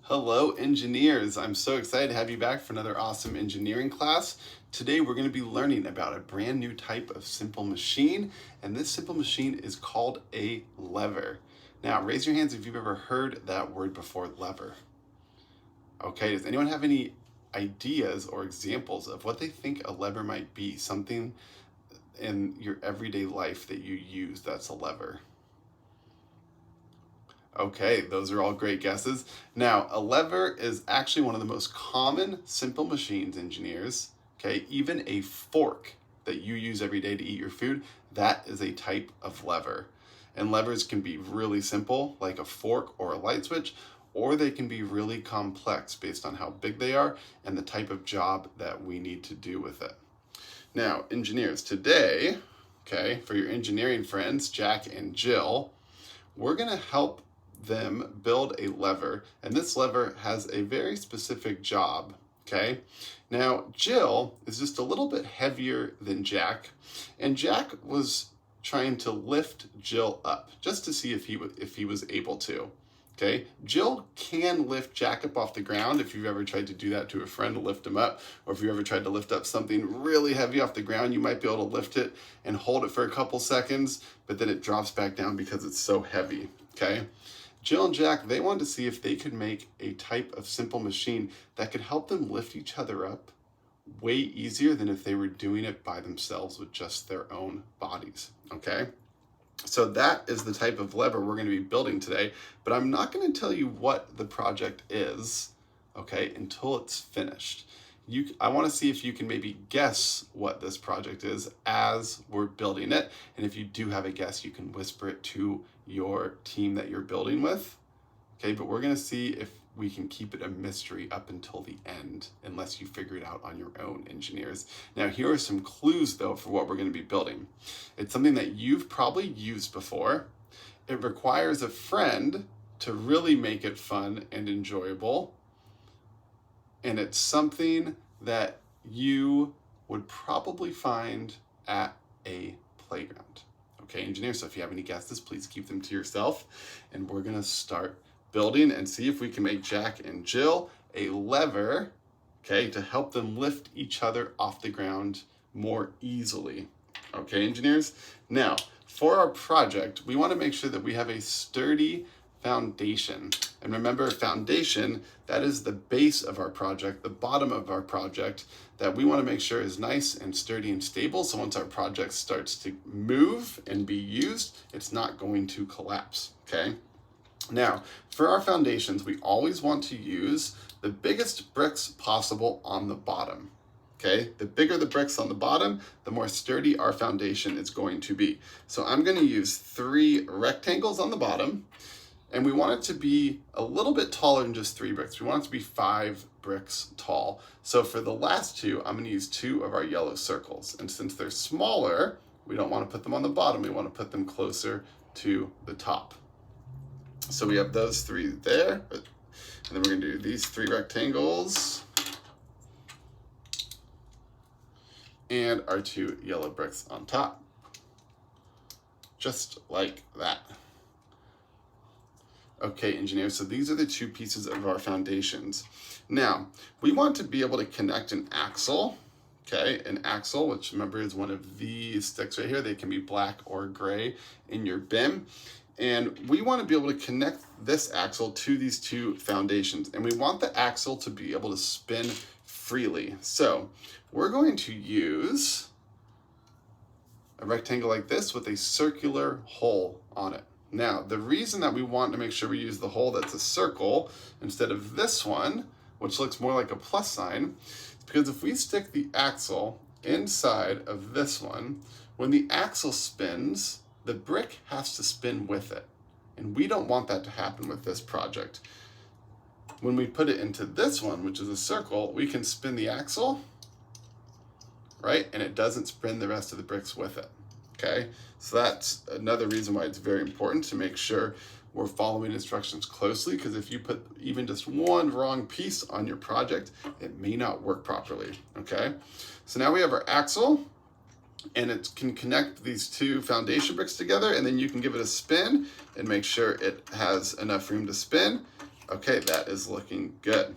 Hello, engineers. I'm so excited to have you back for another awesome engineering class. Today, we're going to be learning about a brand new type of simple machine, and this simple machine is called a lever. Now, raise your hands if you've ever heard that word before, lever. Okay, does anyone have any ideas or examples of what they think a lever might be? Something in your everyday life that you use that's a lever? Okay, those are all great guesses. Now, a lever is actually one of the most common simple machines, engineers. Okay, even a fork that you use every day to eat your food, that is a type of lever. And levers can be really simple, like a fork or a light switch, or they can be really complex based on how big they are and the type of job that we need to do with it. Now, engineers, today, okay, for your engineering friends, Jack and Jill, we're going to help them build a lever, and this lever has a very specific job. Okay, now Jill is just a little bit heavier than Jack, and Jack was trying to lift Jill up just to see if he was able to. Okay, Jill can lift Jack up off the ground if you've ever tried to do that to a friend to lift him up, or if you ever tried to lift up something really heavy off the ground, you might be able to lift it and hold it for a couple seconds, but then it drops back down because it's so heavy. Okay, Jill and Jack, they wanted to see if they could make a type of simple machine that could help them lift each other up way easier than if they were doing it by themselves with just their own bodies. Okay, so that is the type of lever we're going to be building today, but I'm not going to tell you what the project is, okay, until it's finished. I want to see if you can maybe guess what this project is as we're building it, and if you do have a guess, you can whisper it to your team that you're building with, okay, but we're going to see if we can keep it a mystery up until the end, unless you figure it out on your own, engineers. Now, here are some clues, though, for what we're going to be building. It's something that you've probably used before. It requires a friend to really make it fun and enjoyable. And it's something that you would probably find at a playground. Okay, engineers, so if you have any guesses, please keep them to yourself. And we're going to start building and see if we can make Jack and Jill a lever, okay, to help them lift each other off the ground more easily. Okay, engineers? Now, for our project, we want to make sure that we have a sturdy foundation. And remember, foundation, that is the base of our project, the bottom of our project, that we want to make sure is nice and sturdy and stable. So once our project starts to move and be used, it's not going to collapse, okay? Now, for our foundations, we always want to use the biggest bricks possible on the bottom. Okay, the bigger the bricks on the bottom, the more sturdy our foundation is going to be. So I'm going to use 3 rectangles on the bottom, and we want it to be a little bit taller than just 3 bricks. We want it to be 5 bricks tall. So for the last 2, I'm going to use 2 of our yellow circles. And since they're smaller, we don't want to put them on the bottom. We want to put them closer to the top. So we have those 3 there. And then we're going to do these 3 rectangles and our 2 yellow bricks on top. Just like that. Okay, engineers, so these are the 2 pieces of our foundations. Now, we want to be able to connect an axle, okay, an axle, which remember is one of these sticks right here. They can be black or gray in your bin. And we want to be able to connect this axle to these 2 foundations. And we want the axle to be able to spin freely. So we're going to use a rectangle like this with a circular hole on it. Now, the reason that we want to make sure we use the hole that's a circle instead of this one, which looks more like a plus sign, is because if we stick the axle inside of this one, when the axle spins, the brick has to spin with it. And we don't want that to happen with this project. When we put it into this one, which is a circle, we can spin the axle, right? And it doesn't spin the rest of the bricks with it, okay? So that's another reason why it's very important to make sure we're following instructions closely, because if you put even just one wrong piece on your project, it may not work properly, okay? So now we have our axle, and it can connect these 2 foundation bricks together, and then you can give it a spin and make sure it has enough room to spin, Okay, that is looking good.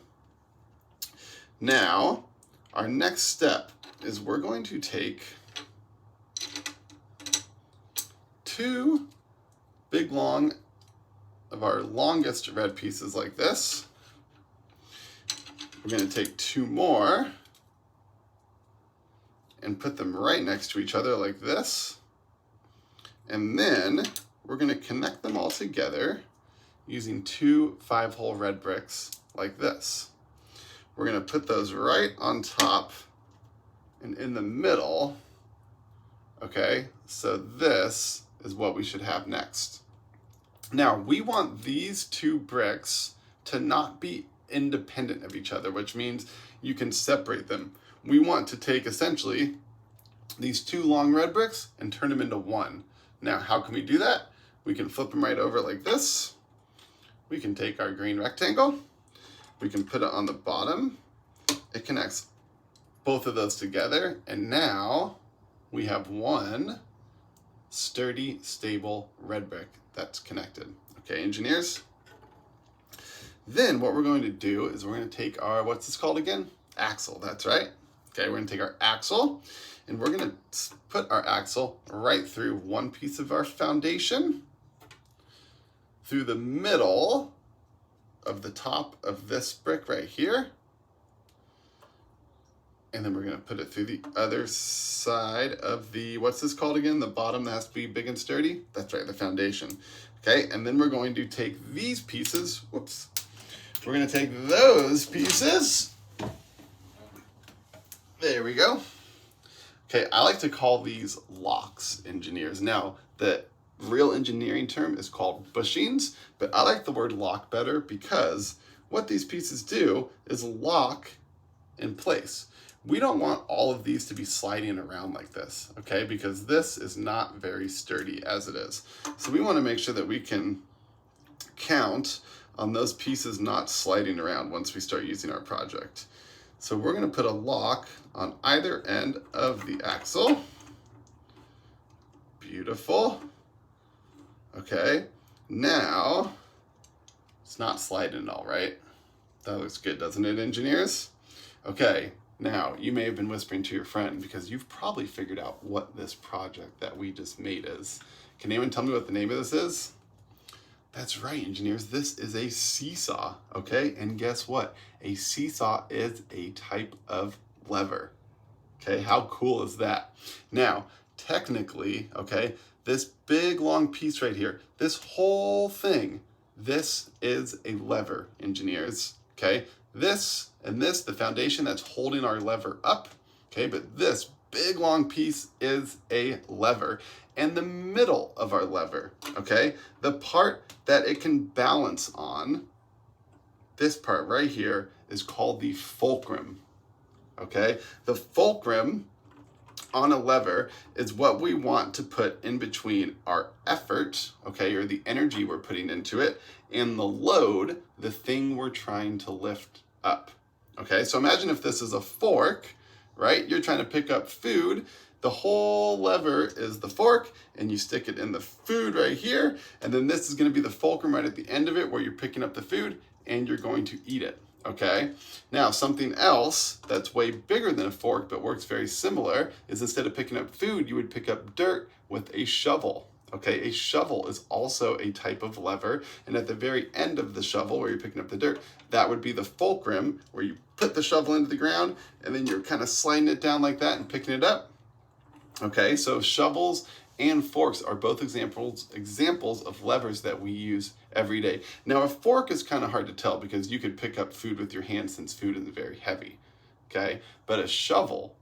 Now, our next step is we're going to take 2 big long of our longest red pieces like this. We're going to take 2 more and put them right next to each other like this. And then we're going to connect them all together using 2 5-hole red bricks like this. We're going to put those right on top and in the middle. Okay, so this is what we should have next. Now, we want these 2 bricks to not be independent of each other, which means you can separate them. We want to take essentially these 2 long red bricks and turn them into 1. Now, how can we do that? We can flip them right over like this. We can take our green rectangle. We can put it on the bottom. It connects both of those together. And now we have 1 sturdy, stable red brick that's connected. Okay, engineers? Then what we're going to do is we're going to take our, what's this called again? Axle, that's right. Okay, we're going to take our axle and we're going to put our axle right through 1 piece of our foundation, through the middle of the top of this brick right here, and then we're going to put it through the other side of the, what's this called again? The bottom that has to be big and sturdy? That's right, the foundation. Okay, and then we're going to take these pieces, whoops, we're going to take those pieces, there we go. Okay, I like to call these locks, engineers. Now, the real engineering term is called bushings, but I like the word lock better because what these pieces do is lock in place. We don't want all of these to be sliding around like this, okay? Because this is not very sturdy as it is. So we want to make sure that we can count on those pieces not sliding around once we start using our project. So we're going to put a lock on either end of the axle. Beautiful. Okay, now it's not sliding at all, right? That looks good, doesn't it, engineers? Okay, now you may have been whispering to your friend because you've probably figured out what this project that we just made is. Can anyone tell me what the name of this is? That's right, engineers, this is a seesaw, okay? And guess what? A seesaw is a type of lever, okay? How cool is that? Now, technically, okay, this big long piece right here, this whole thing, this is a lever, engineers, okay? This and this, the foundation that's holding our lever up, okay? But this big long piece is a lever. And the middle of our lever, okay? The part that it can balance on, this part right here is called the fulcrum, okay? The fulcrum on a lever is what we want to put in between our effort, okay, or the energy we're putting into it, and the load, the thing we're trying to lift up, okay? So imagine if this is a fork, right? You're trying to pick up food. The whole lever is the fork, and you stick it in the food right here, and then this is going to be the fulcrum right at the end of it where you're picking up the food and you're going to eat it, okay? Now, something else that's way bigger than a fork but works very similar is instead of picking up food, you would pick up dirt with a shovel, okay? A shovel is also a type of lever, and at the very end of the shovel where you're picking up the dirt, that would be the fulcrum where you put the shovel into the ground and then you're kind of sliding it down like that and picking it up. Okay, so shovels and forks are both examples of levers that we use every day. Now, a fork is kind of hard to tell because you could pick up food with your hands since food is very heavy, okay? But a shovel,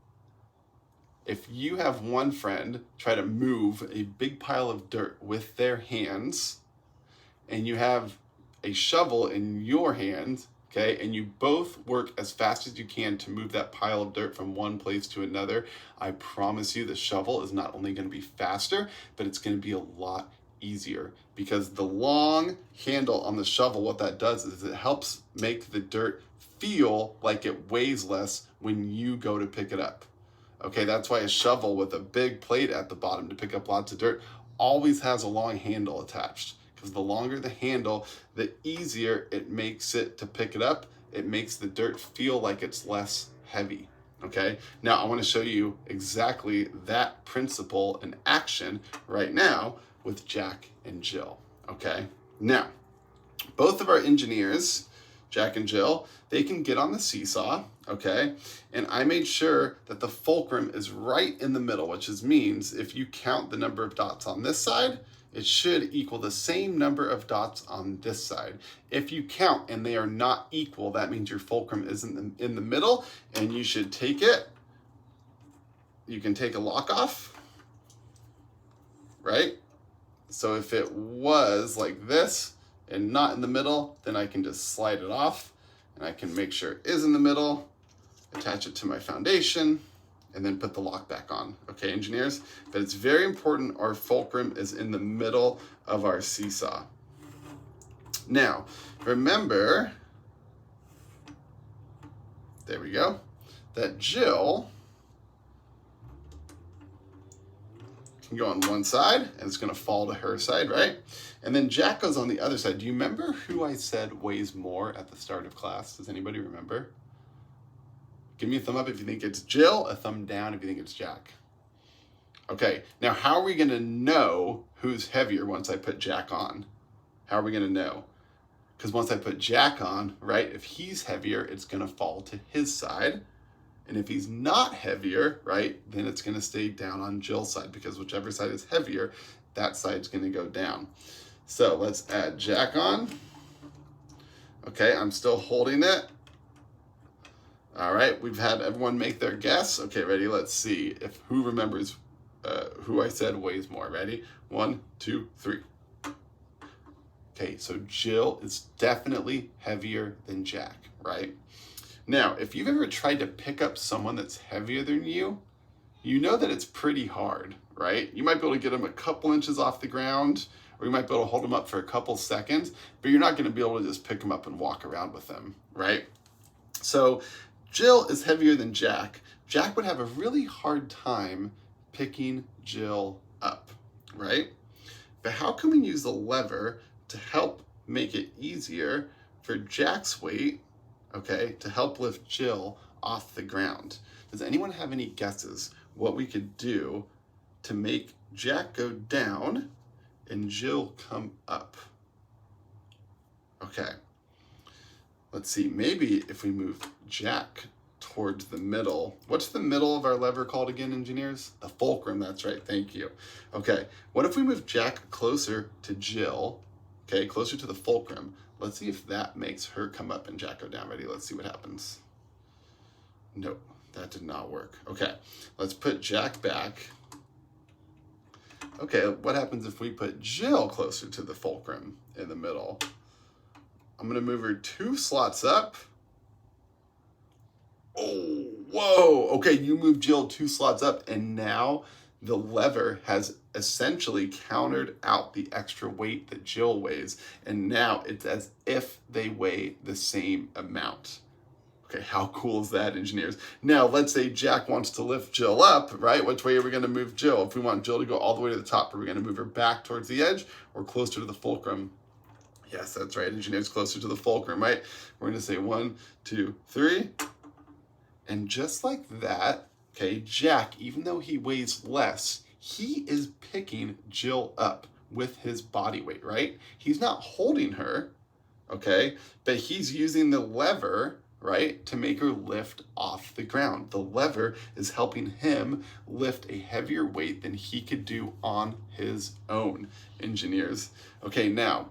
if you have one friend try to move a big pile of dirt with their hands and you have a shovel in your hand, okay, and you both work as fast as you can to move that pile of dirt from one place to another, I promise you the shovel is not only going to be faster, but it's going to be a lot easier because the long handle on the shovel, what that does is it helps make the dirt feel like it weighs less when you go to pick it up. Okay, that's why a shovel with a big plate at the bottom to pick up lots of dirt always has a long handle attached, because the longer the handle, the easier it makes it to pick it up. It makes the dirt feel like it's less heavy. Okay, now I want to show you exactly that principle in action right now with Jack and Jill. Okay, now both of our engineers, Jack and Jill, they can get on the seesaw, okay? And I made sure that the fulcrum is right in the middle, which means if you count the number of dots on this side, it should equal the same number of dots on this side. If you count and they are not equal, that means your fulcrum is in the middle, and you should take it. You can take a lock off, right? So if it was like this and not in the middle, then I can just slide it off, and I can make sure it is in the middle, attach it to my foundation, and then put the lock back on. Okay, engineers? But it's very important our fulcrum is in the middle of our seesaw. Now, remember, there we go, that Jill can go on one side, and it's gonna fall to her side, right? And then Jack goes on the other side. Do you remember who I said weighs more at the start of class? Does anybody remember? Give me a thumb up if you think it's Jill, a thumb down if you think it's Jack. Okay, now how are we gonna know who's heavier once I put Jack on? How are we gonna know? Because once I put Jack on, right, if he's heavier, it's gonna fall to his side. And if he's not heavier, right, then it's gonna stay down on Jill's side, because whichever side is heavier, that side's gonna go down. So let's add Jack on. Okay, I'm still holding it. All right, we've had everyone make their guess. Okay, ready? Let's see if who remembers who I said weighs more. Ready? 1, 2, 3. Okay, so Jill is definitely heavier than Jack, right? Now, if you've ever tried to pick up someone that's heavier than you, you know that it's pretty hard, right? You might be able to get them a couple inches off the ground, or you might be able to hold them up for a couple seconds, but you're not gonna be able to just pick them up and walk around with them, right? So Jill is heavier than Jack. Jack would have a really hard time picking Jill up, right? But how can we use the lever to help make it easier for Jack's weight, okay, to help lift Jill off the ground? Does anyone have any guesses what we could do to make Jack go down and Jill come up? Okay, let's see, maybe if we move Jack towards the middle. What's the middle of our lever called again, engineers? The fulcrum, that's right, thank you. Okay, what if we move Jack closer to Jill, okay, closer to the fulcrum? Let's see if that makes her come up and Jack go down. Ready? Let's see what happens. Nope, that did not work. Okay, let's put Jack back. Okay, what happens if we put Jill closer to the fulcrum in the middle? I'm gonna move her 2 slots up. Oh, whoa, okay, you moved Jill 2 slots up, and now the lever has essentially countered out the extra weight that Jill weighs, and now it's as if they weigh the same amount. Okay, how cool is that, engineers? Now, let's say Jack wants to lift Jill up, right? Which way are we gonna move Jill? If we want Jill to go all the way to the top, are we gonna move her back towards the edge or closer to the fulcrum? Yes, that's right, engineers, closer to the fulcrum, right? We're gonna say 1, 2, 3. And just like that, okay, Jack, even though he weighs less, he is picking Jill up with his body weight, right? He's not holding her, okay, but he's using the lever, right, to make her lift off the ground. The lever is helping him lift a heavier weight than he could do on his own, engineers. Okay, now,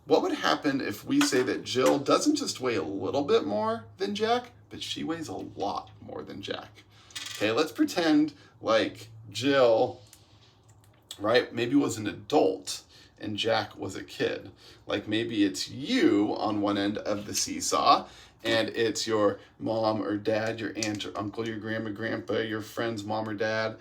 what would happen if we say that Jill doesn't just weigh a little bit more than Jack, but she weighs a lot more than Jack? Okay, let's pretend like Jill, right, maybe was an adult and Jack was a kid. Like maybe it's you on one end of the seesaw, and it's your mom or dad, your aunt or uncle, your grandma, grandpa, your friend's mom or dad.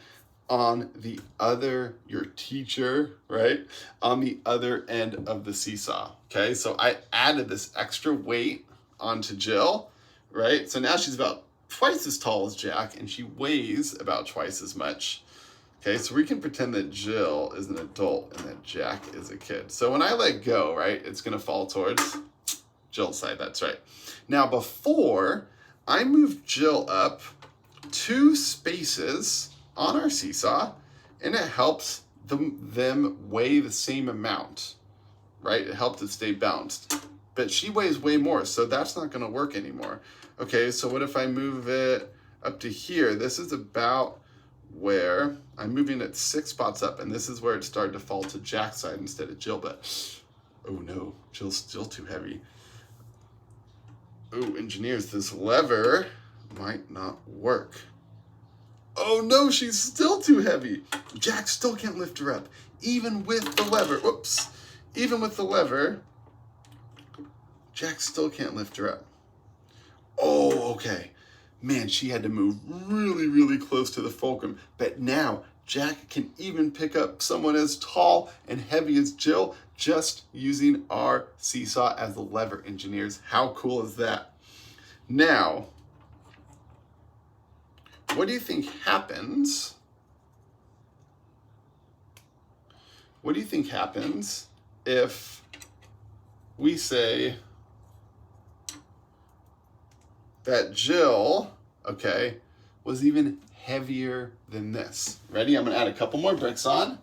On the other, your teacher, right, on the other end of the seesaw. Okay, so I added this extra weight onto Jill, right? So now she's about twice as tall as Jack, and she weighs about twice as much. Okay, so we can pretend that Jill is an adult and that Jack is a kid. So when I let go, right, it's gonna fall towards Jill's side, that's right. Now before, I moved Jill up 2 spaces on our seesaw, and it helps them weigh the same amount, right? It helped it stay balanced. But she weighs way more, so that's not gonna work anymore. Okay, so what if I move it up to here? This is about where I'm moving it 6 spots up, and this is where it started to fall to Jack's side instead of Jill, but oh no, Jill's still too heavy. Oh, engineers, this lever might not work. Oh no, she's still too heavy. Jack still can't lift her up, even with the lever. Whoops. Even with the lever, Jack still can't lift her up. Oh, okay. Man, she had to move really, really close to the fulcrum. But now Jack can even pick up someone as tall and heavy as Jill just using our seesaw as the lever, engineers. How cool is that? Now, what do you think happens? What do you think happens if we say that Jill, okay, was even heavier than this? Ready? I'm gonna add a couple more bricks on.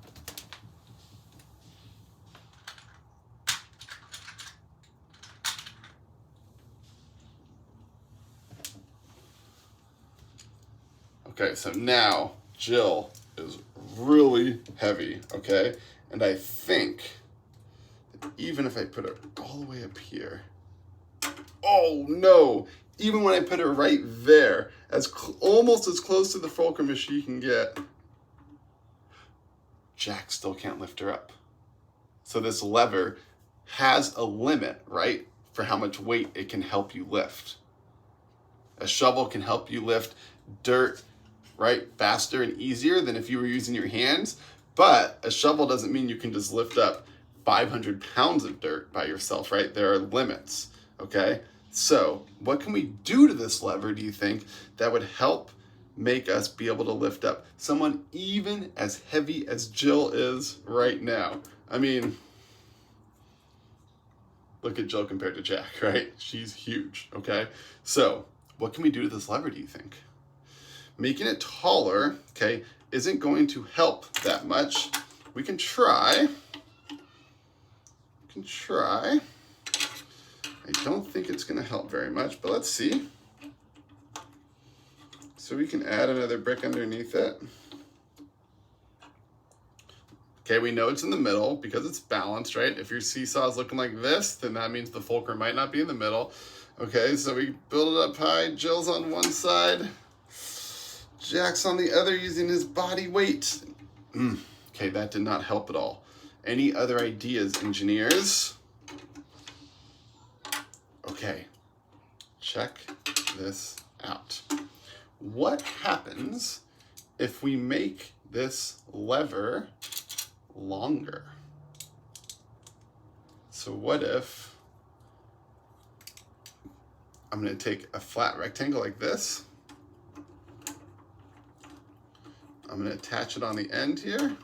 Okay, so now Jill is really heavy, okay? And I think that even if I put her all the way up here, oh no! Even when I put her right there, almost as close to the fulcrum as she can get, Jack still can't lift her up. So this lever has a limit, right, for how much weight it can help you lift. A shovel can help you lift dirt, right, faster and easier than if you were using your hands, but a shovel doesn't mean you can just lift up 500 pounds of dirt by yourself, right? There are limits, okay? So what can we do to this lever, do you think, that would help make us be able to lift up someone even as heavy as Jill is right now? I mean, look at Jill compared to Jack, right? She's huge, okay? So what can we do to this lever, do you think? Making it taller, okay, isn't going to help that much. We can try. I don't think it's gonna help very much, but let's see. So we can add another brick underneath it. Okay, we know it's in the middle because it's balanced, right? If your seesaw is looking like this, then that means the fulcrum might not be in the middle. Okay, so we build it up high. Jill's on one side. Jack's on the other using his body weight. Okay, that did not help at all. Any other ideas, engineers? Okay, check this out. What happens if we make this lever longer? So what if I'm going to take a flat rectangle like this. I'm going to attach it on the end here.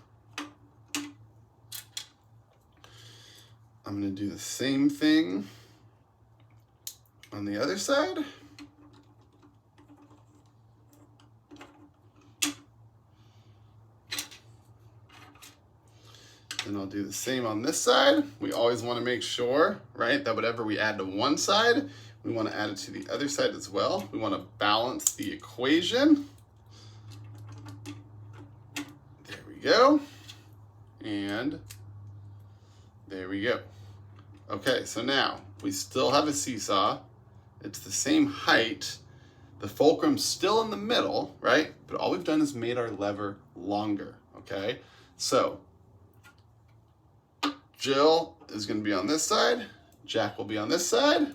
I'm going to do the same thing on the other side. And I'll do the same on this side. We always want to make sure, right, that whatever we add to one side, we want to add it to the other side as well. We want to balance the equation. There we go. And there we go. Okay, so now we still have a seesaw. It's the same height. The fulcrum's still in the middle, right? But all we've done is made our lever longer, okay? So Jill is going to be on this side. Jack will be on this side.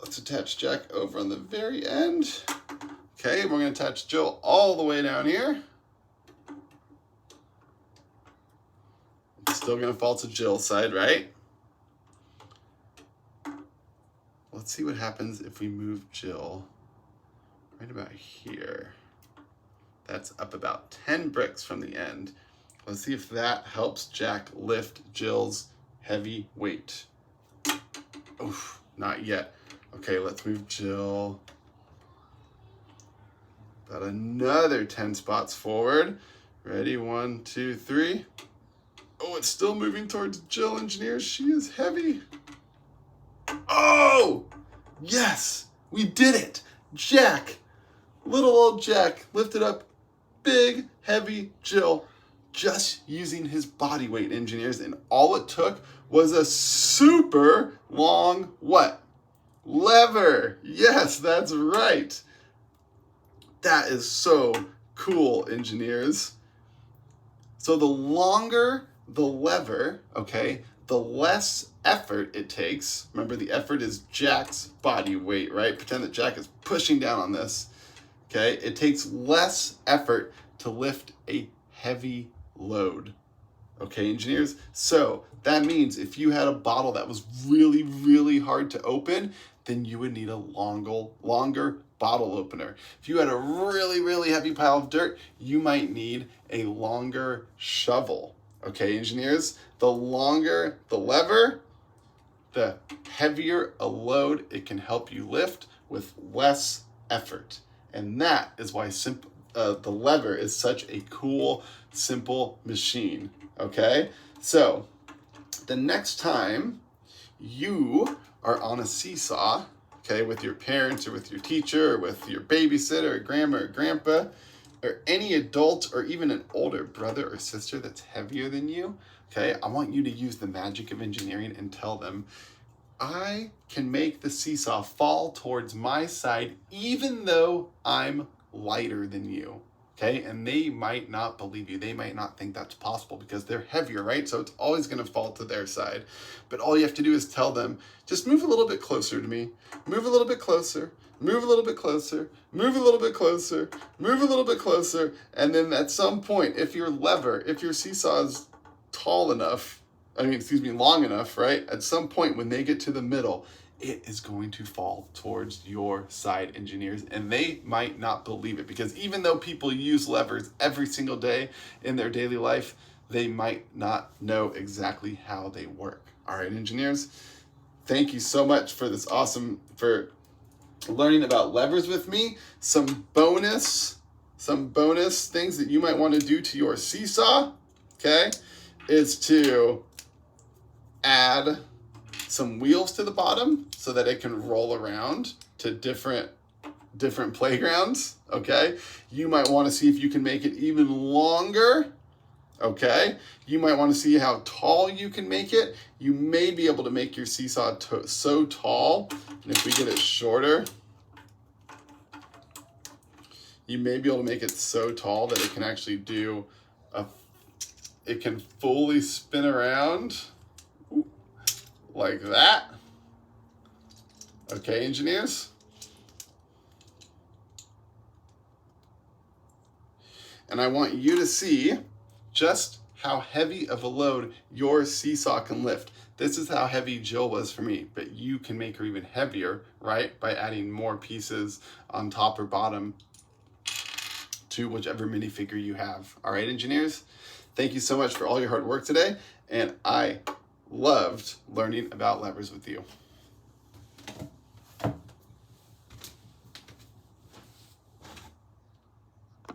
Let's attach Jack over on the very end. Okay, we're going to attach Jill all the way down here. It's still going to fall to Jill's side, right? Let's see what happens if we move Jill right about here. That's up about 10 bricks from the end. Let's see if that helps Jack lift Jill's heavy weight. Oof, not yet. Okay, let's move Jill about another 10 spots forward. Ready, 1, 2, 3. Oh, it's still moving towards Jill, engineers. She is heavy. Oh, yes, we did it. Jack, little old Jack, lifted up big, heavy Jill just using his body weight, engineers. And all it took was a super long what? Lever. Yes, that's right. That is so cool, engineers. So the longer the lever, okay, the less effort it takes. Remember, the effort is Jack's body weight, right? Pretend that Jack is pushing down on this, okay? It takes less effort to lift a heavy load, okay, engineers? So that means if you had a bottle that was really, really hard to open, then you would need a longer bottle opener. If you had a really, really heavy pile of dirt, you might need a longer shovel. Okay, engineers? The longer the lever, the heavier a load it can help you lift with less effort. And that is why the lever is such a cool, simple machine. Okay? So, the next time you are on a seesaw, okay, with your parents or with your teacher or with your babysitter or grandma or grandpa or any adult or even an older brother or sister that's heavier than you, okay, I want you to use the magic of engineering and tell them, I can make the seesaw fall towards my side even though I'm lighter than you. Okay, and they might not believe you. They might not think that's possible because they're heavier, right? So it's always going to fall to their side. But all you have to do is tell them, just move a little bit closer to me. Move a little bit closer. Move a little bit closer. Move a little bit closer. Move a little bit closer. And then at some point, if your seesaw is long enough, right? At some point when they get to the middle, it is going to fall towards your side, engineers, and they might not believe it because even though people use levers every single day in their daily life, they might not know exactly how they work. All right, engineers, thank you so much for for learning about levers with me. Some bonus things that you might want to do to your seesaw, okay, is to add some wheels to the bottom so that it can roll around to different playgrounds, okay? You might want to see if you can make it even longer, okay? You might want to see how tall you can make it. You may be able to make your seesaw so tall, and if we get it shorter, you may be able to make it so tall that it can actually it can fully spin around like that. Okay, engineers? And I want you to see just how heavy of a load your seesaw can lift. This is how heavy Jill was for me, but you can make her even heavier, right? By adding more pieces on top or bottom to whichever minifigure you have. All right, engineers? Thank you so much for all your hard work today, and I loved learning about levers with you.